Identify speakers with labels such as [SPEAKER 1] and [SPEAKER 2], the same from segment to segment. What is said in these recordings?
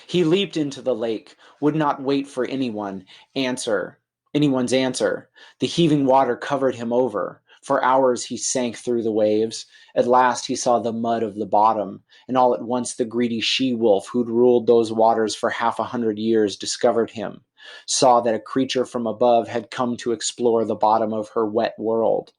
[SPEAKER 1] He leaped into the lake, would not wait for answer, anyone's answer. The heaving water covered him over. For hours he sank through the waves. At last he saw the mud of the bottom, and all at once the greedy she-wolf who'd ruled those waters for 500 years discovered him, saw that a creature from above had come to explore the bottom of her wet world.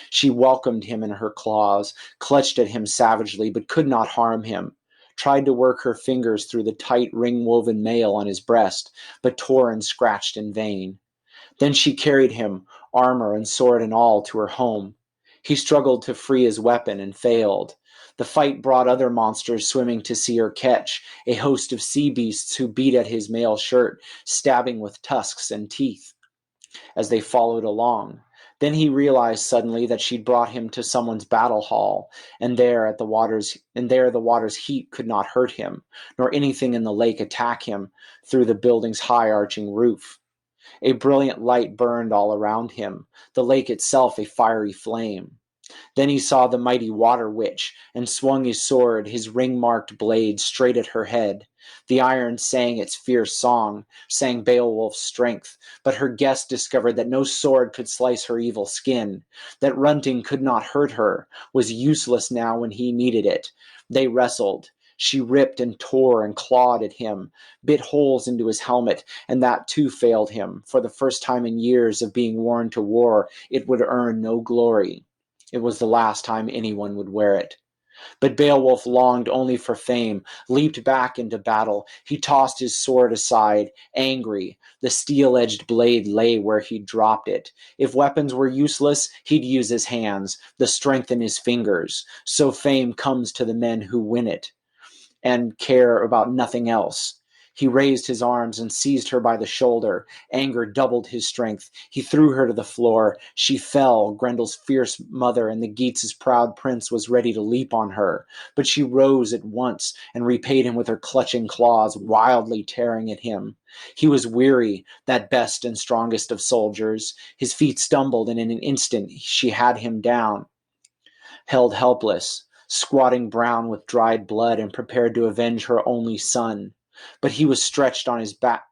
[SPEAKER 1] She welcomed him in her claws, clutched at him savagely, but could not harm him, tried to work her fingers through the tight ring-woven mail on his breast, but tore and scratched in vain. Then she carried him, armor and sword and all, to her home. He struggled to free his weapon and failed. The fight brought other monsters swimming to see her catch, a host of sea beasts who beat at his mail shirt, stabbing with tusks and teeth as they followed along. Then he realized suddenly that she'd brought him to someone's battle hall, and there the water's heat could not hurt him, nor anything in the lake attack him through the building's high arching roof. A brilliant light burned all around him, the lake itself a fiery flame. Then he saw the mighty water witch, and swung his sword, his ring-marked blade, straight at her head. The iron sang its fierce song, sang Beowulf's strength, but her guest discovered that no sword could slice her evil skin, that runting could not hurt her, was useless now when he needed it. They wrestled. She ripped and tore and clawed at him, bit holes into his helmet, and that too failed him. For the first time in years of being worn to war, it would earn no glory. It was the last time anyone would wear it. But Beowulf longed only for fame, leaped back into battle. He tossed his sword aside, angry. The steel-edged blade lay where he'd dropped it. If weapons were useless, he'd use his hands, the strength in his fingers. So fame comes to the men who win it and care about nothing else. He raised his arms and seized her by the shoulder. Anger doubled his strength. He threw her to the floor. She fell. Grendel's fierce mother and the Geats' proud prince was ready to leap on her. But she rose at once and repaid him with her clutching claws, wildly tearing at him. He was weary, that best and strongest of soldiers. His feet stumbled, and in an instant she had him down, held helpless, squatting brown with dried blood and prepared to avenge her only son. But he was stretched on his back,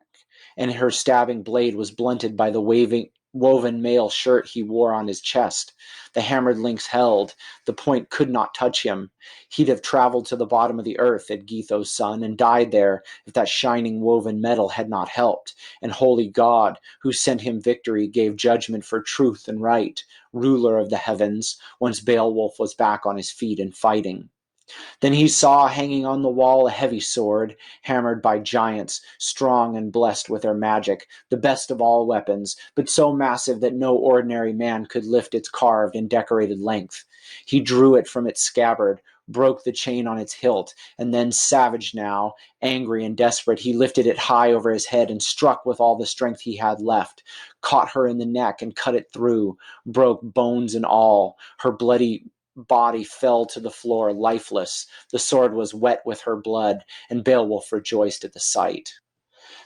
[SPEAKER 1] and her stabbing blade was blunted by the woven mail shirt he wore on his chest. The hammered links held. The point could not touch him. He'd have traveled to the bottom of the earth at Getho's son and died there if that shining woven metal had not helped. And holy God, who sent him victory, gave judgment for truth and right, ruler of the heavens, once Beowulf was back on his feet and fighting. Then he saw hanging on the wall a heavy sword, hammered by giants, strong and blessed with their magic, the best of all weapons, but so massive that no ordinary man could lift its carved and decorated length. He drew it from its scabbard, broke the chain on its hilt, and then, savage now, angry and desperate, he lifted it high over his head and struck with all the strength he had left, caught her in the neck and cut it through, broke bones and all. Her bloody body fell to the floor lifeless. The sword was wet with her blood, and Beowulf rejoiced at the sight.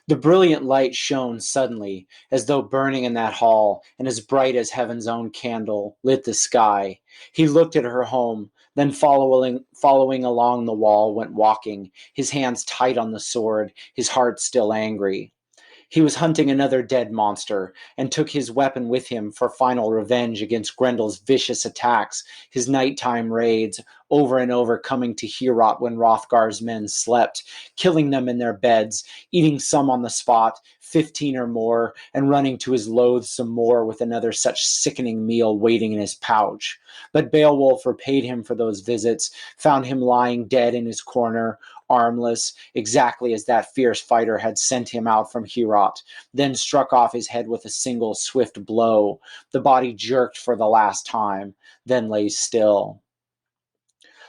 [SPEAKER 1] The brilliant light shone suddenly, as though burning in that hall, and as bright as heaven's own candle, lit the sky. He looked at her home, then following along the wall, went walking, his hands tight on the sword, his heart still angry. He was hunting another dead monster, and took his weapon with him for final revenge against Grendel's vicious attacks, his nighttime raids, over and over coming to Heorot when Hrothgar's men slept, killing them in their beds, eating some on the spot, 15 or more, and running to his loathsome moor with another such sickening meal waiting in his pouch. But Beowulf repaid him for those visits, found him lying dead in his corner, armless, exactly as that fierce fighter had sent him out from Heorot, then struck off his head with a single swift blow. The body jerked for the last time, then lay still.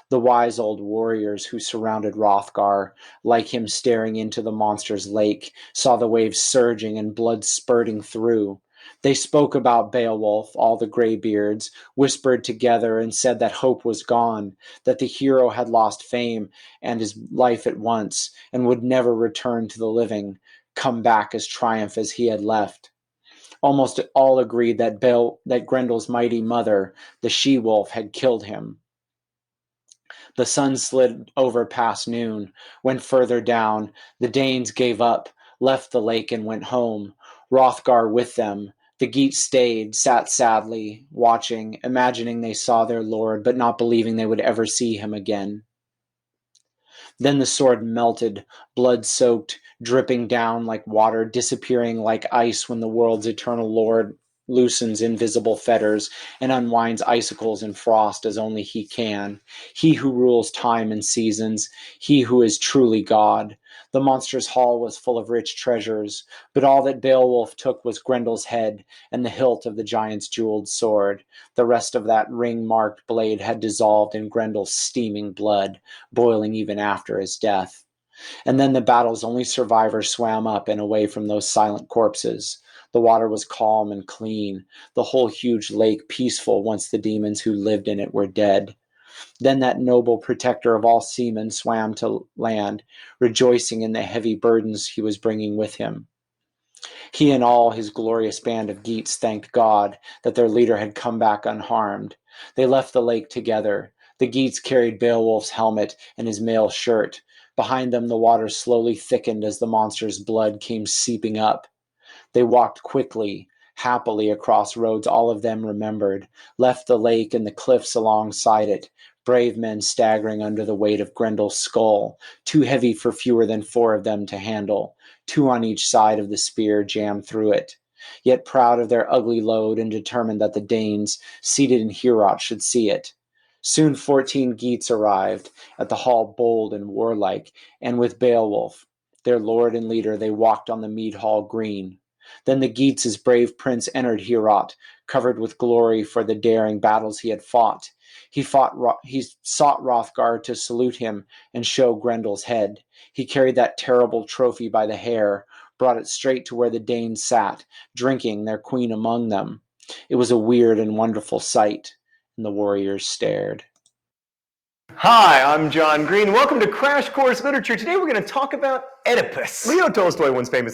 [SPEAKER 1] The wise old warriors who surrounded Hrothgar, like him staring into the monster's lake, saw the waves surging and blood spurting through. They spoke about Beowulf, all the greybeards, whispered together and said that hope was gone, that the hero had lost fame and his life at once, and would never return to the living, come back as triumph as he had left. Almost all agreed that Grendel's mighty mother, the she-wolf, had killed him. The sun slid over past noon. When further down, the Danes gave up, left the lake, and went home, Hrothgar with them. The Geats stayed, sat sadly, watching, imagining they saw their lord, but not believing they would ever see him again. Then the sword melted, blood-soaked, dripping down like water, disappearing like ice when the world's eternal lord loosens invisible fetters and unwinds icicles and frost as only he can. He who rules time and seasons, he who is truly God. The monster's hall was full of rich treasures, but all that Beowulf took was Grendel's head and the hilt of the giant's jeweled sword. The rest of that ring-marked blade had dissolved in Grendel's steaming blood, boiling even after his death. And then the battle's only survivor swam up and away from those silent corpses. The water was calm and clean, the whole huge lake peaceful once the demons who lived in it were dead. Then that noble protector of all seamen swam to land, rejoicing in the heavy burdens he was bringing with him. He and all his glorious band of Geats thanked God that their leader had come back unharmed. They left the lake together. The Geats carried Beowulf's helmet and his mail shirt. Behind them the water slowly thickened as the monster's blood came seeping up. They walked quickly, happily across roads all of them remembered, left the lake and the cliffs alongside it, brave men staggering under the weight of Grendel's skull, too heavy for fewer than 4 of them to handle, 2 on each side of the spear jammed through it. Yet proud of their ugly load and determined that the Danes, seated in Heorot, should see it. Soon 14 Geats arrived, at the hall bold and warlike, and with Beowulf, their lord and leader, they walked on the mead hall green. Then the Geats' brave prince entered Heorot, covered with glory for the daring battles he had fought. He sought Hrothgar to salute him and show Grendel's head. He carried that terrible trophy by the hair, brought it straight to where the Danes sat, drinking, their queen among them. It was a weird and wonderful sight, and the warriors stared.
[SPEAKER 2] Hi, I'm John Green. Welcome to Crash Course Literature. Today we're going to talk about Oedipus. Leo Tolstoy once famously